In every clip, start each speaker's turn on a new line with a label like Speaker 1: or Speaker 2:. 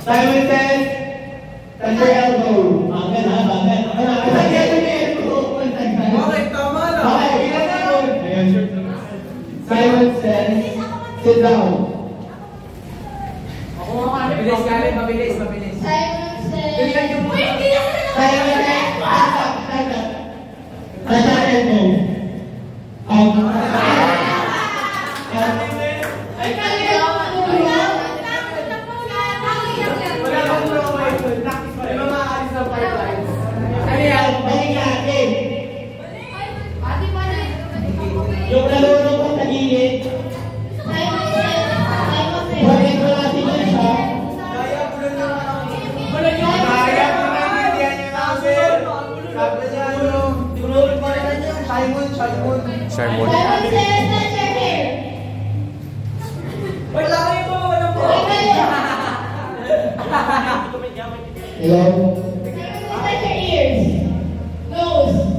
Speaker 1: Simon says, touch your elbow. Amen ha, amen. Okay, tama na. Simon says, sit down.
Speaker 2: Mabilis, Karen, mabilis.
Speaker 3: Simon says,
Speaker 1: Simon says, touch your elbow. Yung nalunod kong tagilid. Balik ko natin yun siya.
Speaker 2: Kaya mo na yan yung number. Sabi niya yung tinulog pa rin yung Simon.
Speaker 3: Simon says, touch your hair.
Speaker 2: Wala kayo po, wala po.
Speaker 1: Hello?
Speaker 3: Simon says, touch your ears. Nose.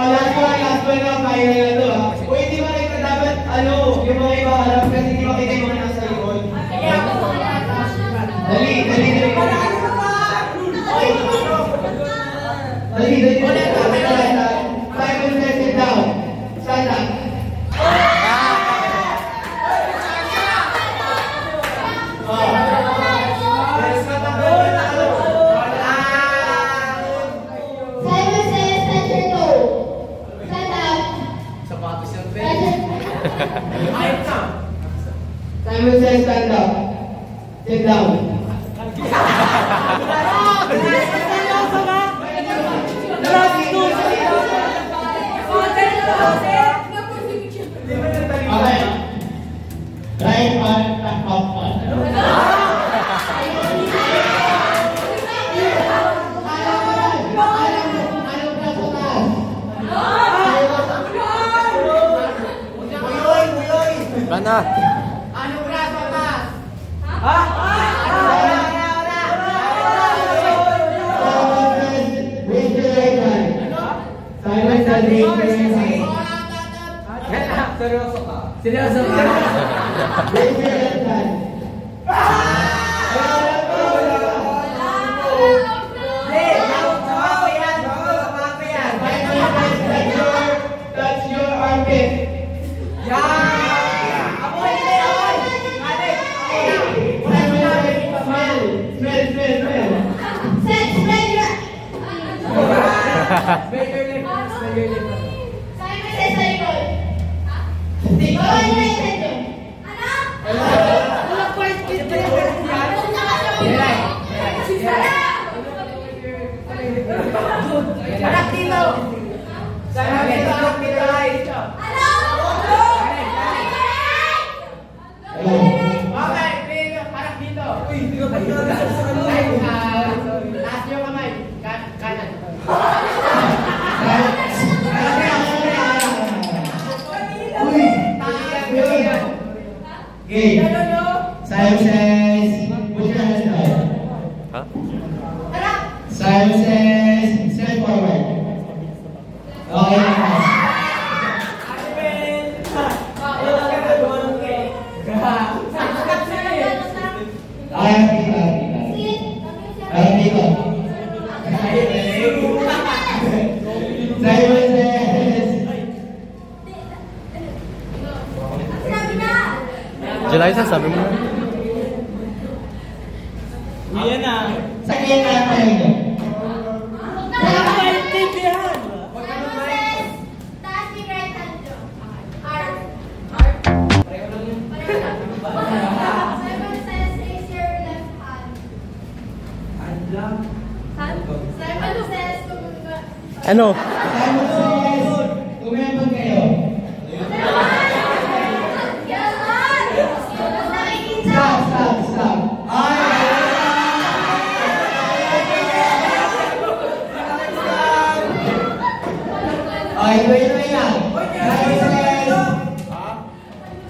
Speaker 1: Last one na, kaya na ito ha. Uy, hindi mo rin dapat, yung mga iba harap kasi hindi makita yung mga nasa likod. Dali. Simon says, sit down. Stand up. Simon says, stand up. Sit down. Okay. Right on, up on.
Speaker 4: Mana?
Speaker 1: Simon says, raise your right hand.
Speaker 2: Seryoso ka? Seryoso ka?
Speaker 1: Raise your left hand. Touch your armpit.
Speaker 3: Simon says, likod. Bawal na yung head doon.
Speaker 2: Harap dito. Harap dito. Harap dito. Okay, harap dito. Uy, hindi ka pa dito. Taas yung kamay. Kanan.
Speaker 1: Okay. Simon says, put your hands down.
Speaker 4: Huh?
Speaker 1: Simon says, step forward. Okay. Simon says,
Speaker 4: Jelisa, sabi mo.
Speaker 2: Iyan na.
Speaker 1: sakyan na tayo nyo.
Speaker 4: Ano?
Speaker 1: Simon says, kumempag kayo. Stop. Okay, wait lang.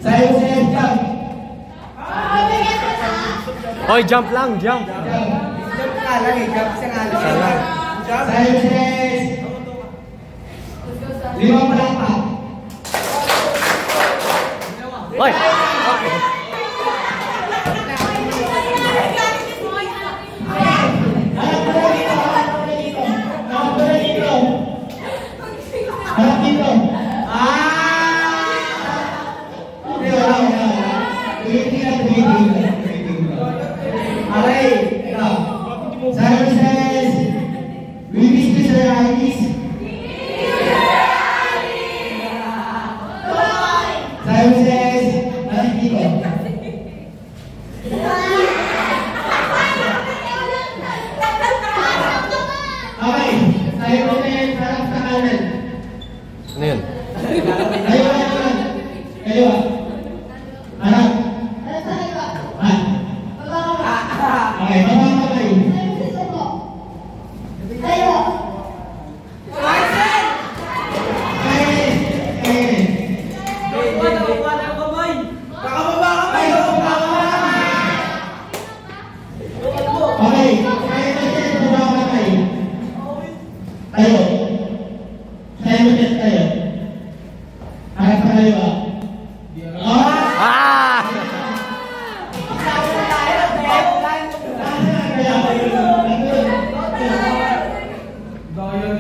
Speaker 1: Simon says, jump.
Speaker 4: Hoy, jump lang, jump.
Speaker 2: Jump ka lang eh. Jump sa ngalan.
Speaker 1: Simon says, 5 palakpak.
Speaker 4: Hoy!
Speaker 1: Harap dito. Okay, ito. Simon says, we wish to Sir Alice. Simon says, harap dito. Okay, Simon says, harap sa kanan.
Speaker 4: Ano yun?
Speaker 1: Kayo. Harap. Okay, baba kamay. Okay, baba kamay. Tayo. Simon says tayo. Harap sa kaliwa.
Speaker 4: Ah!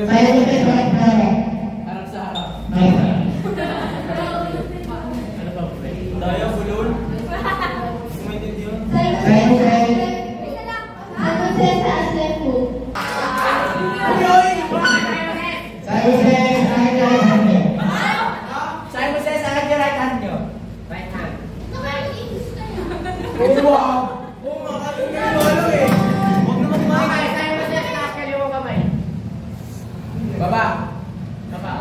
Speaker 1: Simon says harap sa harap.
Speaker 2: Harap sa harap. Daya, bulol. Sumaintindihan yun.
Speaker 1: Simon says, Simon says, akin na right hand nyo.
Speaker 2: Simon says, sa akin yung right hand nyo. Right hand. Oo nga, kami nga yung eh. Huwag naman kumain. Simon says, taas kaliwa kamay. Baba.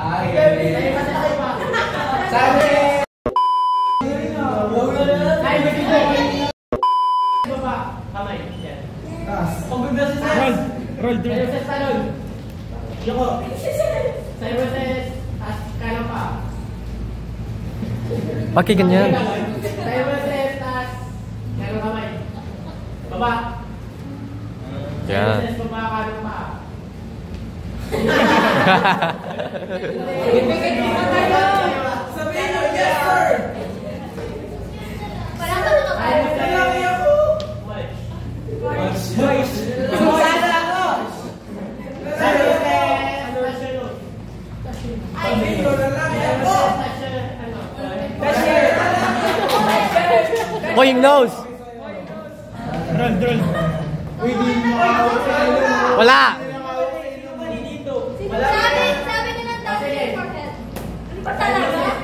Speaker 2: Ay, Simon says, baba. Kamay. Yan. Pag-bigla si Simon. Roll. Simon says, talon. Yoko. Simon says, taas kanan pa.
Speaker 4: Bakit ganyan?
Speaker 2: Simon says, taas kanan kamay. Baba.
Speaker 4: Yan.
Speaker 2: Simon says, baba kanan pa. Sabihin mo, yes sir!
Speaker 4: Hoy, yung nose! Wala!
Speaker 3: Sabi nila tapos yung forehead. Ano ba talaga?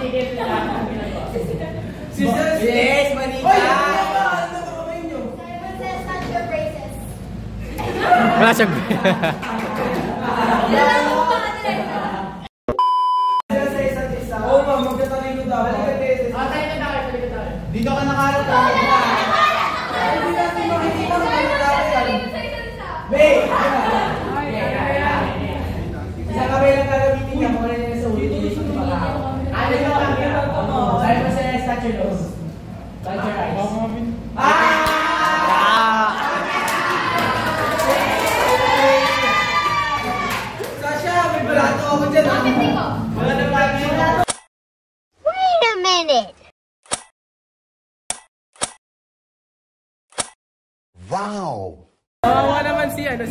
Speaker 2: Yes, manita!
Speaker 3: Simon says touch your braces.
Speaker 4: Wala siyang...
Speaker 3: Wala
Speaker 5: Wow!
Speaker 2: Kawawa naman si Sales.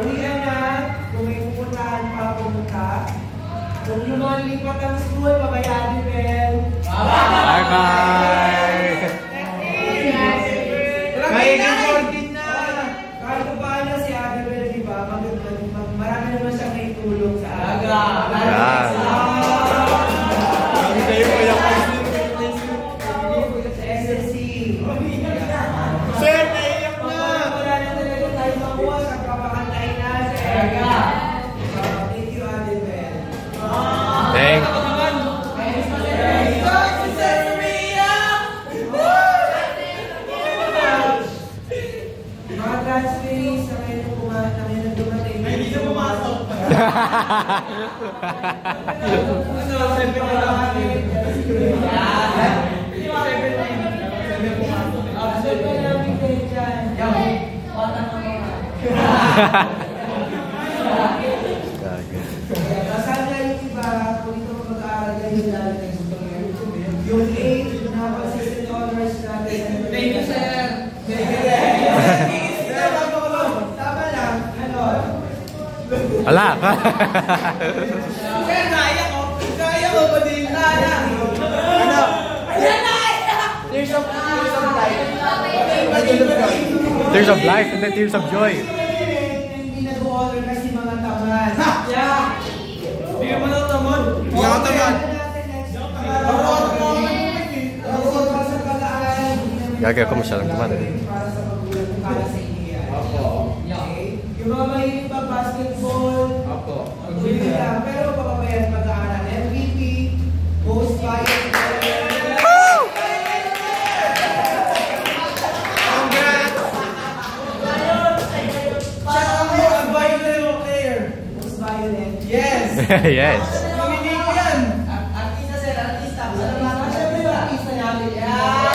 Speaker 2: Uwian na, kung may pupuntahan pa, pumunta. Kung yung mga lipat ng school, pabayaan din.
Speaker 4: Bye-bye!
Speaker 2: Kahit kahit paano si Adabel, di ba? Marami naman siyang naitulong sa akin. Sa SSC.
Speaker 1: Sir, naiyak na!
Speaker 2: Wala na talaga tayo makuha sa papakantayin na sa Erga. Thank you, Adabel.
Speaker 4: Thank
Speaker 2: Mga classmates, sa kayo na dumating. Hindi na pumasok. Sana yung iba, kung ito mag-aaral kayo natin, yung 8 na consistent honors natin. Thank you, sir. Tama lang. Ano?
Speaker 4: Wala!
Speaker 2: Sir, kaya ko. Kaya ko ba din? Kaya. Ano? Tears of life.
Speaker 4: Tears of life and then tears of joy.
Speaker 2: Hindi nag-honor kasi mga tamad. Yeah. Hindi mo na tamad.
Speaker 1: Hindi ako tamad.
Speaker 4: Gagawin ko masyadong naman.
Speaker 2: Para sa pagbulan, para sa inyo. Okay? Yung mga mahilig pa basketball, pagbulan lang. Pero papabayaan pag-aaral. MVP, most valuable player. Most violent. Yes!
Speaker 4: Yes.
Speaker 2: Pamili ko yan! Artista, sir. Artista. Siyempre yung artista namin. Yeah!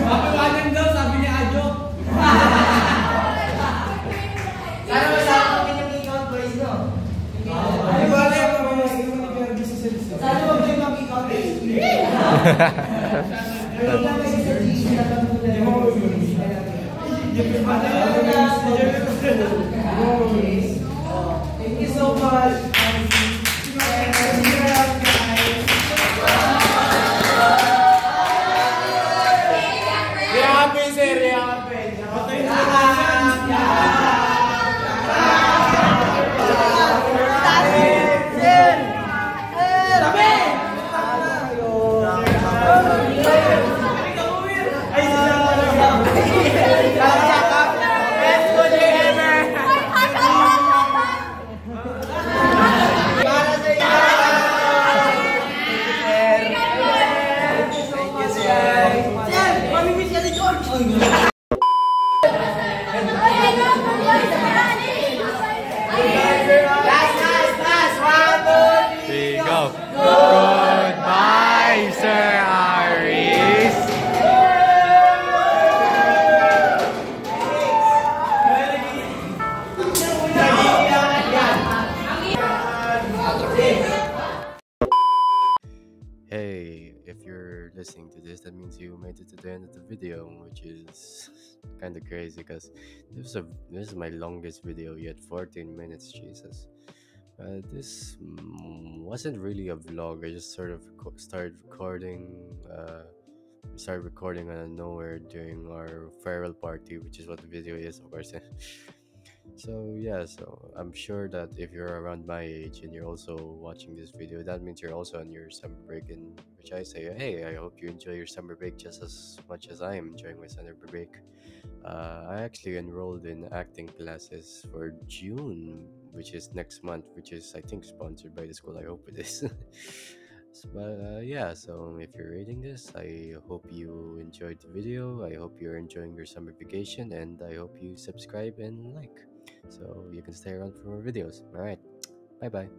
Speaker 2: Mapawanan daw, sabi ni Adjo. Sana masama kami ng ikaw, boys, no? Ano ba na yung mga sana ba kayo mag-ikaw, boys? Pero lang kasi sa GC na pagpunan ng thank you so much.
Speaker 4: Here you go. Goodbye, Sir Aris. Hey, if you're listening to this, that means you made it to the end of the video, which is kind of crazy because this is my longest video yet, 14 minutes, Jesus. This wasn't really a vlog. I just sort of started recording out of nowhere during our farewell party, which is what the video is, of course. So yeah, so I'm sure that if you're around my age and you're also watching this video, that means you're also on your summer break, in which I say, hey, I hope you enjoy your summer break just as much as I am enjoying my summer break. I actually enrolled in acting classes for June, which is next month, which is I think sponsored by the school. I hope it is. But yeah, so if you're reading this, I hope you enjoyed the video. I hope you're enjoying your summer vacation, and I hope you subscribe and like, so you can stay around for more videos. All right, bye bye.